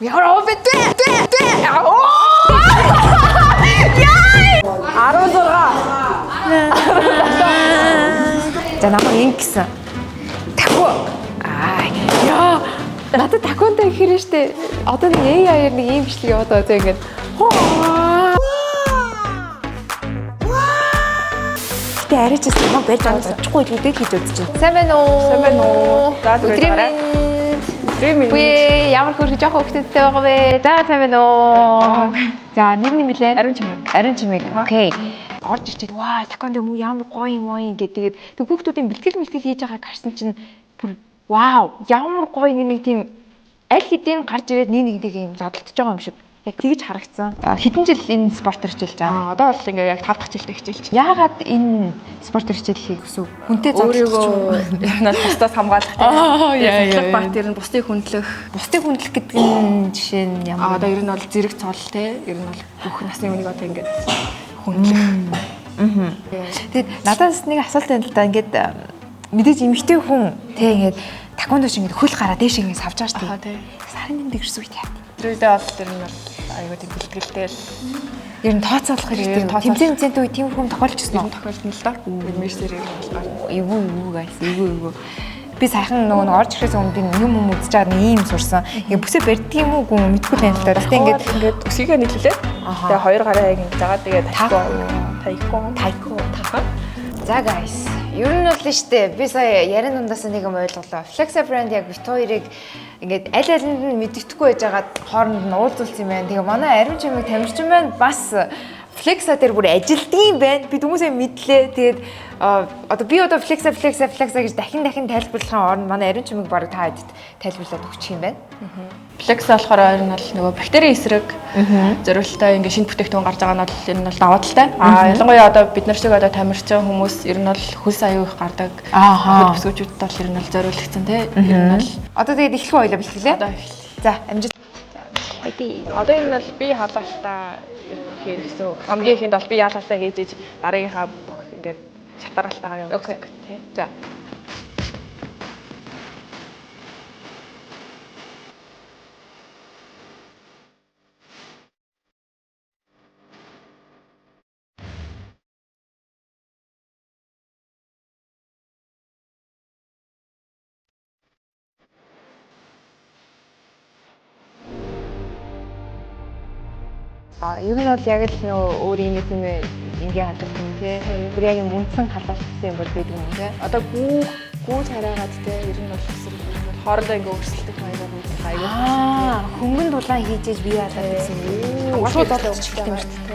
Ямар овэ дээ. Яа! 16. За намайг ин гэсэн. Таху. Яа. Надад тахуунтай ихэр нь штэ. Одоо нэг AI-аар нэг ийм бичлэг яваад байгаа зөө ингээд. Тэ арайч намайг барьж байгаа очихгүй л үдээ хийж үзэж байна. Сайн байна уу? Сайн байна уу? За түрээ. Би ямар хөргөж жоох хөвгтөдтэй байгаа вэ? За сайн байна уу? За нэр нь нэмэлээ. Ариун чимэг. Окей. Орж ирчихэд ваа таконд юм ямар гоё юм гэдэг. Тэг хүүхдүүдийн бэлтгэл хийж байгааг харсан чинь бүр вау ямар гоё нэг тийм аль хэдийн гарч ирээд нэг юм зодтолж байгаа юм шиг. Яг тэгж харагдсан. Хэдэн жил энэ спортоор хичээлж байгаа? Одоо бол ингээ яг 5 дахь жилдээ хичээлж байна. Яагаад энэ спортоор хичээлхийг хүсв? Хүнтэй өөрийгөө яг бусдаас хамгаалах. Баг тэр нь бусдыг хүндлэх. Бусдыг хүндлэх гэдэг нь жишээ нь ямар? Одоо ер нь бол зэрэг цол те. Ер нь бол бүх насны үнийг одоо ингээ хүндлэх. Тэгээд надаас нэг асуулт байна л да. Ингээд мэдээж эмэгтэй хүн те ингээд таквондо шиг ингээд хөл гараа дээш ингээд савж байгаа шүү дээ. Сарын нэмдэг ирсэн үед яа. Тэрүүдээ бол тэр нь аюу тийм бэлтгэлтэй ер нь тооцоолох хэрэгтэй. Тэмцээний үе тийм хүм тохиолдчихсон уу? Тохиолдсон л да. Мессер юм болохоор. Эвгүй гайс. Эвгүй. Би сайхан нөгөө орж ирэхээс өмнө би юм үзэж байгаа нэг юм сурсан. Ингээ бүсээ барьдаг юм уу гүн мэдгүй тань л да. Тэгтээ ингээд өсгийгээ нийлүүлээ. Тэгээ хоёр гараа яг ингэ заагаад тэгээ тайко. За guys, ер нь бол штэ би сая ярин дундаас нэг юм ойлголоо. Flexa brand яг бит хоёрыг ингээд аль алинд нь мэддэхгүй байж байгаад хооронд нь уулзуулсан юм байна. Тэгээ манай ариун чимэг тамирчин маань бас Flexa дээр бүр ажилтдаг юм байна. Би хүмүүсээ мэдлээ. Тэгээд одоо би Flexa гэж дахин тайлбарлахын оронд манай ариун чимэг баг та хэдд тайлбарлаад өгчих юм байна. Flexa болохоор ер нь бол нөгөө бактерийн эсрэг зориултаа ингээ шинэ бүтээгдэхүүн гарч байгаа нь бол энэ нь бол даваа талтай. Ялангуяа одоо бид нар шиг одоо тамирчин хүмүүс ер нь бол хөлс аюу их гардаг. Хөл бүсгүүчүүдэд бол ер нь бол зориулагдсан тий. Ер нь бол одоо тэгээд эхлэх хоёлаа бэлтгэлээ. Одоо эхлэе. За амжилт. Одоо энэ бол би халаалтаа ихээр гэсэн. Хамгийн ихэнд бол би яалаалтаа хийж дараагийнхаа бүх ингээд шатаралтаагаа явуулах тий. За. Ер нь бол яг л нөө өөр юм юм ингээ хадгалсан юм тий. Бүр яг юм үндсэн халаалтсан юм бол байдаг юм тий. Одоо гүү царайгаад те ер нь бол хэсэг хоорондоо ингээ өрсөлдөх маягаар үүсэх аюул. Хөнгөн дулаан хийж бие халаад гэсэн юм. Шууд болчихсон юм шүү дээ.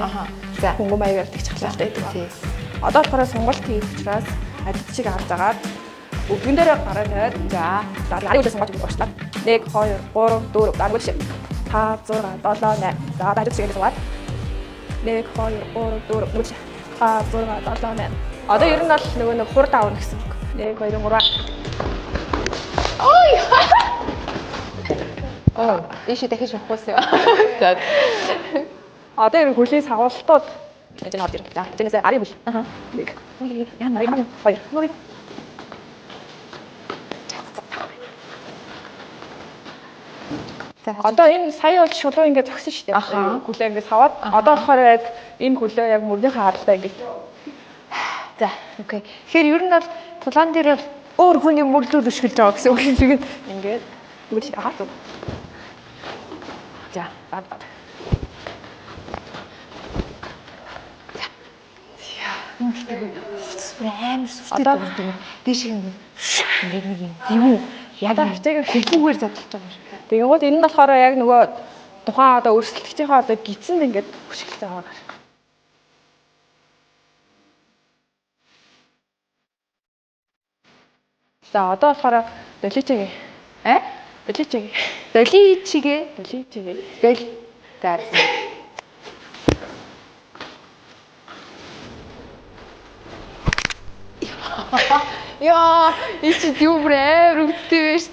За хөнгөн маягаар тэгчих халаатай байдаг. Тий. Одоо болохоор сонголт хийх учраас адил шиг харж агаад өвгөн дээр гараа тавиад за дараагийн үедээ сонгож өгөх болчлаа. 1 2 3 4 дараагийн шиг 5 6 7 8 за дараагийн шиг ингээд суугаад 1 2 3 4 5 6 7 8 одоо ер нь бол нөгөө нэг хурд аавна гэсэн үг. 1 2 3 ой ийшээ дахиж явахгүй юу? За. одоо ер нь хөлийн сагуултууд энэ орж ирэх. За тэрнээс ари бил. 1 яна 2 одоо энэ сая бол шулуу ингээд зогсон шүү дээ. Хүлээ ингээд саваад одоо болохоор яг энэ хүлээ яг мөрнийхөө харалтай ингээд. За окей. Тэгэхээр ер нь бол тулаан дээр өөр хүний мөрлөл өшгөлж байгаа гэсэн үг юм шиг ингээд үгүй хаа. За бад. Амар сүртэй байна. Дээш ингээд нэг юм яг хавтайгаар хэлбүүгээр задлж байгаа юм шиг. Тэгэнгүүт энэ нь болохоор яг нөгөө тухайн одоо өрсөлдөгчийнхээ одоо гидсэнд ингээд хөшгөлж байгаа. За одоо болохоор доличигээ. Доличигээ. Гэл. За. Яа, ичи юу брэвэр үттэй биш.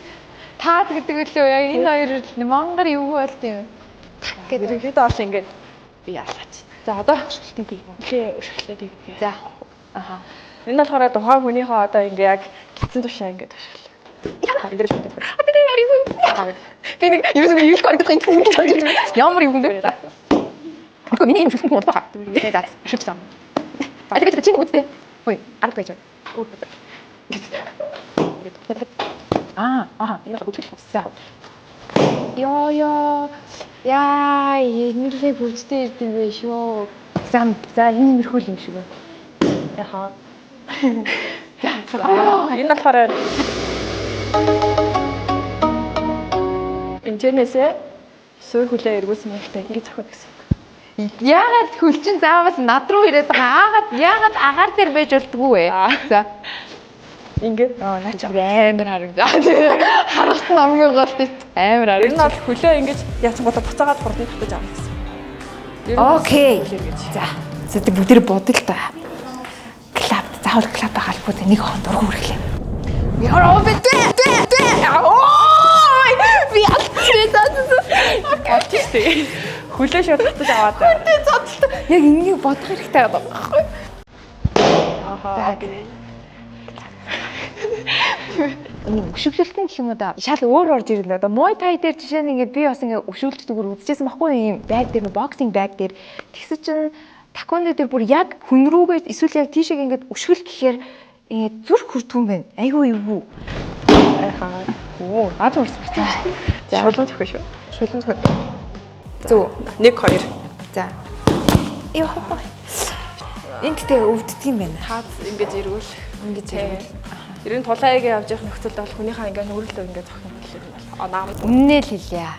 Таад гэдэг үлээ яг энэ хоёр мангар юу болд юм. Гэдэг ихэд бол ингээд би яалаач. За одоо хөшгөлтийн хөшгөлтөө хийгээ. За. Энэ болохоор тухайн хүнийхээ одоо ингээ яг гидсэн тушаа ингээд хөшгөл. Яа, энэ дэр шүтээ. Би нэг ерөөсөө юу ч харагдах юм тийм. Ямар юм бэ? Тэгэхгүй миний юм шүлхэн бол бага. Тэгээд даа шүлсэн. Тэгээд чи үстэй. Хөөе, арга байж. Энэ бүгд болсон. Яа, энэрлээ бүгдтэй ирдэг байх шүү. За энэ мэрхүүл юм шиг байна. Яхаа. Энэ болохоор энэчнээсээ суур хүлээ эргүүлсэн юмтай ингэ зохиод гэсэн. Яагаад хөлчин заавал над руу ирээд байгаа? Яагаад агаар дээр байж болдгоо вэ? За. Ингээд наач амар харагдаа. Харахсан хамгийн гол тийм амар харагдаа. ер нь бол хүлээ ингэж яасан бодо буцаагаад хурдан татаж авах гэсэн. Окей. За. Зөв бүгдээр бодъё л та. Клап, заавал клап хаалбууд нэг хон дургу хүрэхлээ. Яараа битээ. Ой! Би Артистэй. Хүлээ шууд татаж аваад. Хүлээ цоцолтой. Яг энийг бодох хэрэгтэй байгаа байхгүй. Ахаа. Нэг өшөглөлтөн гэх юм уу да. Шал өөр орж ирнэ. Одоо Muay Thai дээр жишээ нь ингээд би бас ингээд өшөглөлтөөр үзчихсэн байхгүй юм байг дээр боксинг байг дээр тэгсэн чинь таквондо дээр бүр яг хүн рүүгээ эсвэл яг тийшээ ингээд өшгөл гэхээр ингээд зүрх хүрдэг юм байна. Айгүй юу. Ахаа. Оо, наад урс бицэн. За, шулуун төхөө шүү. Шулуун төхөө. Зөв. 1 2. За. Яа. Энд тэгээ өвддөг юм байна. Хаад ингэж ирвэл ингэж ирвэл. Ер нь тулаагийн авж явах нөхцөлд бол хүнийхээ ингээ нүрэлөө ингээ зохино гэхэлээ. Наа. Үннээ л хэлье.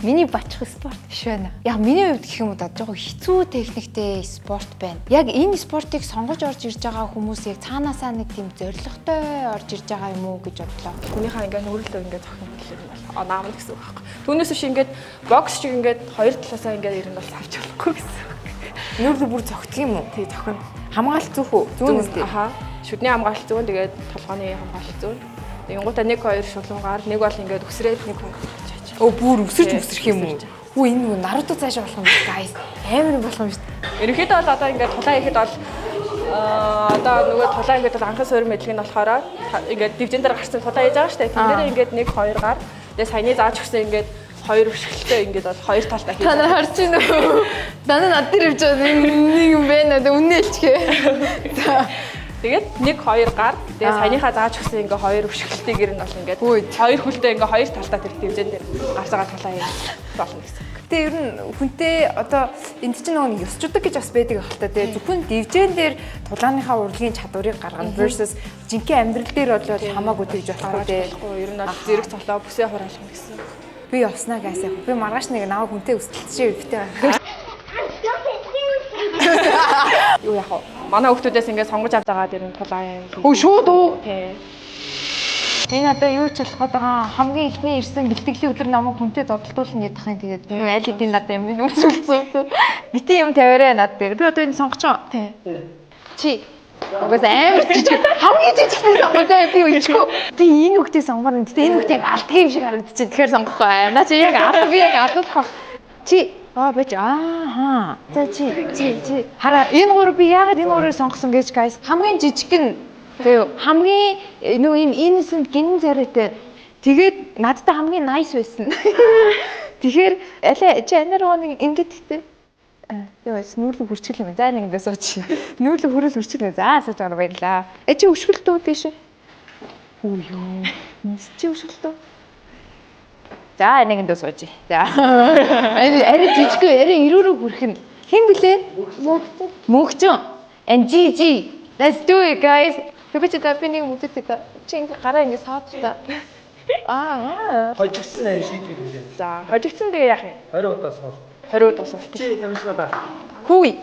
Миний бачих спорт биш байна. Яг миний хувьд гэх юм уу да жоохон хэцүү техниктэй спорт байна. Яг энэ спортыг сонгож орж ирж байгаа хүмүүс яг цаанаасаа нэг тийм зоригтой орж ирж байгаа юм уу гэж бодлоо. Хүнийхээ ингээ нүрэлөө ингээ зохино гэхэлээ. Наа гэсэн үг байхгүй. Түүнээс биш ингээд бокс шиг ингээд хоёр талаасаа ингээ ер нь бол авч болохгүй гэсэн. Нүрэлөө бүр зогтг юм уу? Тий зохино. Хамгаалт зүх үү? Зүүн үстэй. Ахаа. Шүдний хамгаалт зүүн тэгээд толгойн хамгаалт зүүн. Тэнгуутаа 1 2 шулуунгаар нэг бол ингээд өсрээд нэг хүн чаач. Өө бүр өсөрч өсрөх юм уу? Хүү энэ нөгөө Наруто цаашаа болох юм биш guys. Амар юм болох юм шүү дээ. Ерөнхийдөө бол одоо ингээд тулаа ихэд бол одоо нөгөө тулаа ингээд бол анхны суурь мэдлэг нь болохоор ингээд дивжин дээр гарсан тулаа хийж байгаа шүү дээ. Тэн дээр ингээд 1 2 гар. Тэгээд саяны зааж өгсөн ингээд хоёр өшгөлтэй ингээд бол хоёр талдаа хийж. Та нар харж байна уу? Дана над дээр явж байгаа нэг юм байна. Үнэ хэлчихээ. За. Тэгээд 1 2 гар. Тэгээд саяныхаа зааж өгсөн ингээ хоёр өшгөлтэйгэр нь бол ингээд хоёр хүлтэй ингээ хоёр талдаа тэр дивжин дээр гарсагаа тулаа хийж болно гэсэн. Гэтэ ер нь хүнтэй одоо энд чинь нөгөө ёсчудаг гэж бас байдаг ахaltaа тий. Зөвхөн дивжин дээр тулааныхаа урлагийн чадварыг гаргана versus жинхэнэ амьдрал дээр бол хамаагүй тэгж болохгүй тий. Ер нь бол зэрэг цолоо бүсээ хураалгах гэсэн. Би явснаа гайсаа. Би маргааш нэг наваа хүнтэй өсөлтөж өвдөлтэй байна. Юу яах вэ? Манай хүүхдүүдээс ингээд сонгож авч байгаа дэр нь тулаа юм. Өө шууд уу? Тий. Энэ одоо юу ч болоход байгаа хамгийн ихний ирсэн бэлтгэлийн өдөр намайг хүнтэй зодтолтуулна гэдэг ахын тэгээд аль хэдийн надад юм үзүүлсэн. Битэн юм тавиараа над дээр. Би одоо энэ сонгоч. Тий. Чи угаас амар жижиг хамгийн жижиг юм сонгоё би үечгүй. Би энэ хүүхдээ сонгомоор энэ хүүхдээ яг алт юм шиг харагдчих. Тэгэхээр сонгохгүй аа. Наа чи яг алт би яг алдах. Чи бэж За чи хараа энэ гурав би яагаад энэ гурыг сонгосон гэж guys хамгийн жижиг нь тэгээ хамгийн нөгөө энэ innocent гинэн царайтай тэгээд надтай хамгийн nice байсан. Тэгэхээр чи анаар нэг ингэж тэгтээ яас нүүрлэг хүрчихэл юм. За нэг индээ сууч. Нүүрлэг хүрэл хүрчихэл. За сууж байгаа баярлаа. Чи өшгөлтөө биш үү? Хүү юу. Чи өшгөлтөө. За нэг индээ сууж. За. Арай жижиг арай ирүүрөө хүрэх нь. Хэн блэ? Мөнхчөн. And GG. Let's do it guys. Тэгвэл би нэг мөдөд та. Чи ингэ гараа ингэ саад та. Хожигдсан аим шийдвэр хэлээ. За, хожигдсан тэгээ яах юм? 20 удаас бол. 20 удаас бол. Чи ямшгаа да. Хүй.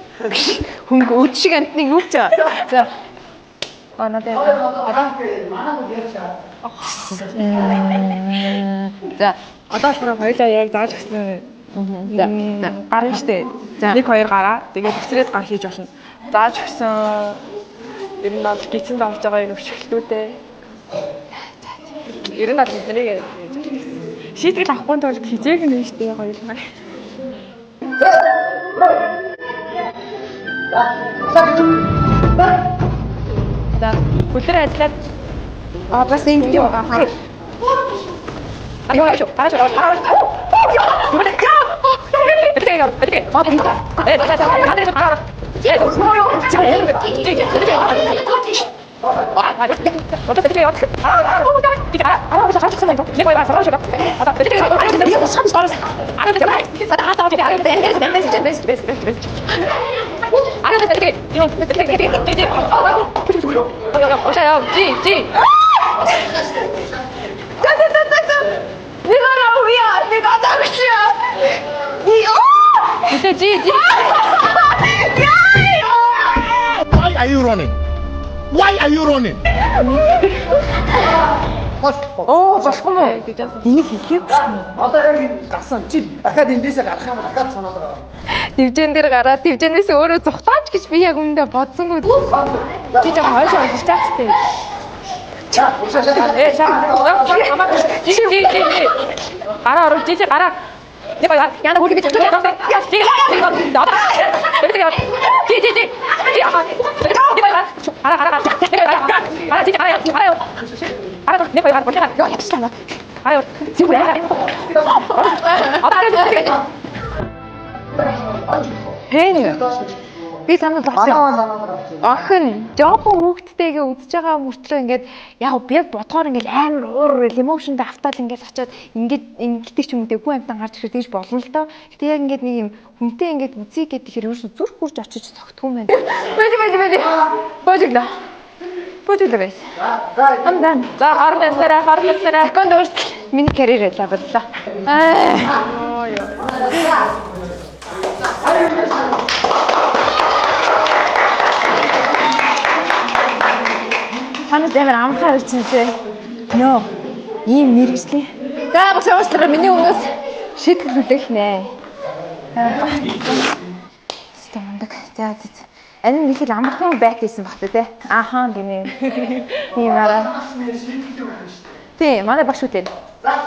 Хөнгө өд шиг амтныг юу ч. За. Надад За. Одоо болохоор хоёулаа яг зааж өгсөн. За. Гарна штэ. 1 2 гараа. Тэгээд өсрээд гар хийж болно. Зааж өгсөн. Ер нь бол гисэнд авч байгаа юм өшгөлтүүдээ. Ер нь бол эднийг шийтгэл авахгүй тул хизээг нэ штэ хоёулаа. За. Хүлэр ажиллаад бас ингэ юм. Аюу шүү. Гараа шүү. Why are you running? Why are you running? Оо болохгүй мó. Энийг хийх юм. Одоо яг гарсан чи дахиад эндээсээ гарах юм дахиад санаад байгаа. Дивжэн дээр гараад дивжэнээс өөрөө зүхтаач гэж би яг үүндээ бодсонгүй. Би жоо хойш олж таахтай. Гараа ороо жижиг гараа. Нэг яа яна хөргөж гэж байна. Би санаа зовсон. Охин жоохон хүүхдтэйгээ үзэж байгаа мөртлөө ингээд яг би бодгоор ингээд амар уур эмоушнтэй автаад ингээд очиод ингээд ингэдэг ч юм уу хүн амтан гарч ирэх тэгж болно л доо. Гэтэ яг ингээд нэг юм хүнтэй ингээд үзье гэдэг хэрэг ерөөсө зүрх хурж очиж тогтгүй юм байна. Бэди. Божигла байс. Амдан. За харна сараа. Секунд урт миний карьерээ лавлаа. Танаас амар амархаар ирчихсэн. Нөө. Ийм мэрэгжлийн. За бас уучлаарай миний өмнөөс шийдэл үлээх нэ. Стамдаг. За. Энэ нэг л амархан байт гэсэн багтаа те. Ахаа гинэ. Тийм араа. Тийм манай багш үтэн. За.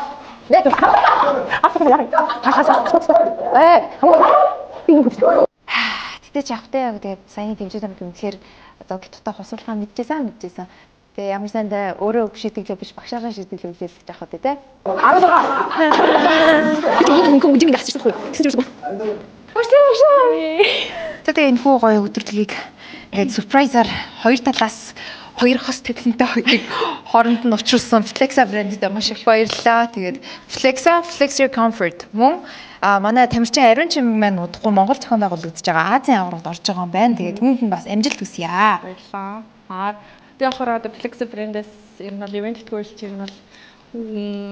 Нэг ахаа яа. Тэгтээ чавтай яг тэгээд саяны тэмцээд байгаа юм тэгэхээр одоо гитутаа хосуулахаа мэдчихсэн. Тэгээ ямар санд өөрөө шийдэглээ биш багшаагаа шийдэглээ гэж яах вэ те? 16. Энэ хүн үжиг авчихсан байхгүй. Тэгсэн чинь тэгээ энэ хүү гоё өдөрлөгийг ингээд surprise-аар хоёр талаас хоёр хос төдлөнтэй хоёрыг хооронд нь учруулсан Flexa брэндтэй маш их баярлалаа. Тэгээд Flexa, Flex Your Comfort мөн манай тамирчин Ариун Чимэг маань удахгүй Монгол зохион байгуулалт үзэж байгаа Азийн аврагт орж байгаа юм байна. Тэгээд түүнд нь бас амжилт хүсье. Баярлалаа. Би болохоор одоо Flexa брэндээс ер нь бол ивент тэтгүүлч ер нь бол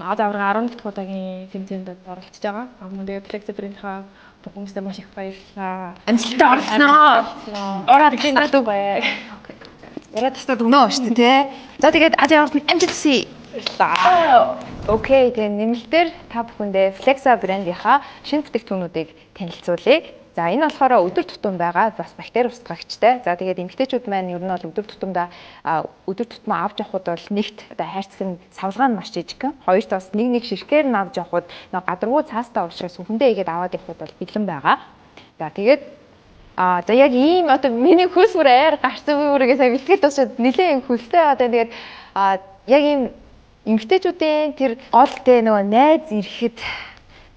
одоо авраг 11 дахь удаагийн тэмцээнд оролцож байгаа. Тэгээд Flexa брэндийнхаа бүгдээсээ маш их баярлалаа. Амжилттай оролцсноо. Ороод гинэд бай. Яраад тастад өгнө шүү дээ тий. За тэгээд Азийн аврагт амжилт хүсье. Окей, тэгээ нэмэлтээр та бүхэндээ Flexa брэндийнхаа шинэ бүтээгдэхүүнүүдийг танилцуулъя. За энэ болохоор өдөр тутам байгаа бас бактери устгагчтай. За тэгээд эмэгтэйчүүд маань ер нь бол өдөр тутамдаа өдөр тутмаа авч явахд бол нэгт одоо хайрцаг нь савлгаа нь маш жижигхэн. Хоёрт бас нэг ширхгээр нь авч явахд нэг гадаргуу цаастай уушраас хүндээ игээд аваад явахд бол бэлэн байгаа. За тэгээд за яг ийм одоо миний хөлс бүр аяар гарсан бүрээс бэлтгэл тусаад нэлээд хөлтэй одоо тэгээд яг ийм эмэгтэйчүүдийн тэр гол тэ нөгөө найз ирэхэд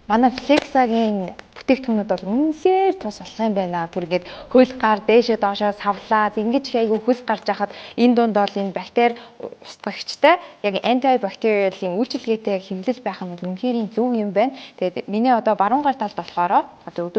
манай Flexa-гийн бүтээгдэхүүнүүд бол үнэхээр тус болох юм байна. Бүр ингээд хөл гар дээшээ доошоо савлаад ингэж айгүй хөлс гарч байхад энэ дунд бол энэ бактери устгагчтай яг антибактериалын үйлчилгээтэй хэвлэл байх нь үнэхээр зөв юм байна. Тэгээд миний одоо баруун гар талд болохоор одоо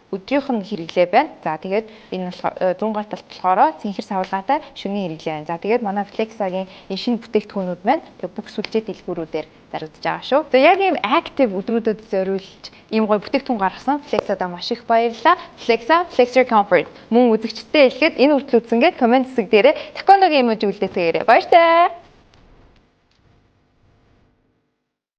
өдрийнх нь хэрэглээ байна. За тэгээд энэ болохоор зүүн гар талд болохоор цэнхэр савлгаатай шөнийн хэрэглээ байна. За тэгээд манай Flexa-гийн энэ шинэ бүтээгдэхүүнүүд байна. Тэгээд бүх сүлжээ дэлгүүрүүдээр зарагдаж байгаа шүү. За яг ийм active өдрүүдэд зориулж ийм гоё бүтээгдэхүүн гаргасан Flexa-даа маш их баярлалаа. Flexa, Flex Your Comfort. Мөн үзэгчдээ хэлэхэд энэ хүртэл үзсэнгээд комент хэсэг дээрээ таконогийн эможи үлдээцгээгээрэй. Баяр таа.